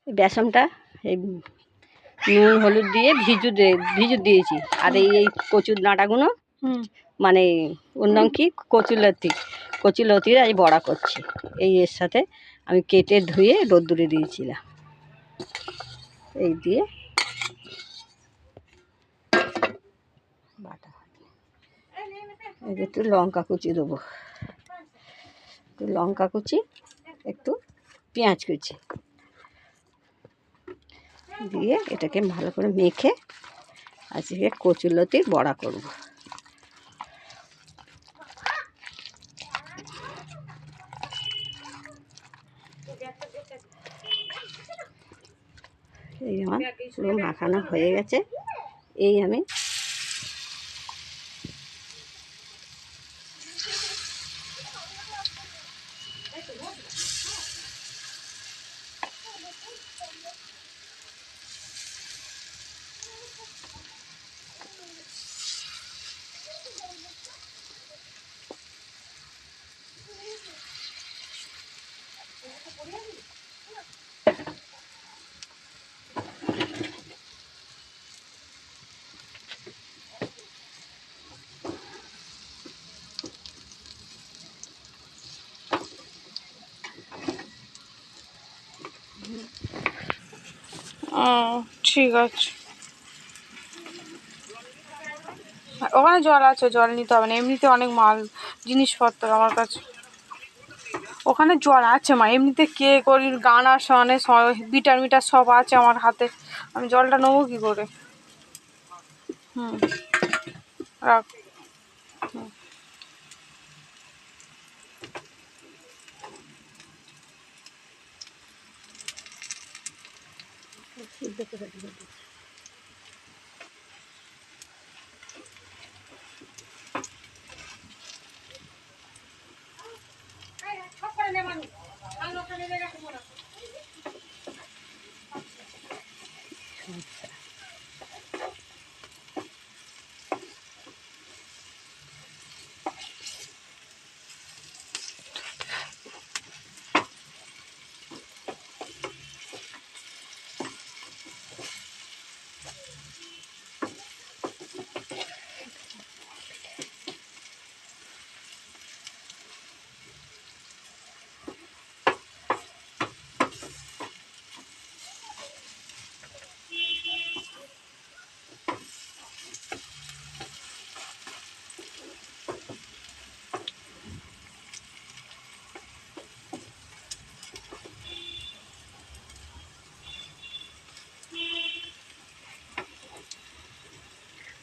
বেসনটা এই নুন হলুদ দিয়ে ভিজু দিয়েছি। আর এই কচুর ডাঁটাগুলো মানে ওর নাম কি কচুলতির আজ বড়া করছি। এই এর সাথে আমি কেটে ধুয়ে রোদ্দুরে দিয়েছিলাম। এই দিয়ে বাটা একটু লঙ্কা কুচি দেবো, একটু লঙ্কা কুচি, একটু পেঁয়াজ কুচি দিয়ে এটাকে ভালো করে মেখে আজকে কচুলতির বড়া করব। এই আমার পুরো মাখানো হয়ে গেছে। এই আমি ঠিক আছে, ওখানে জল আছে, জল নিতে হবে না, এমনিতে অনেক মাল জিনিসপত্র আমার কাছে। ওখানে জল আছে মা, এমনিতে কে করি গান আসে অনেক, বিটার মিটার সব আছে আমার হাতে, আমি জলটা নেবো কী করে? রাখ।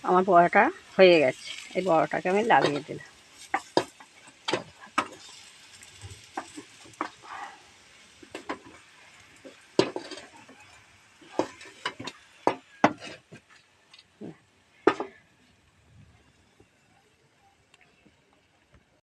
আমার বড়াটা হয়ে গেছে। এই বড়াটাকে আমি লাগিয়ে দিলাম।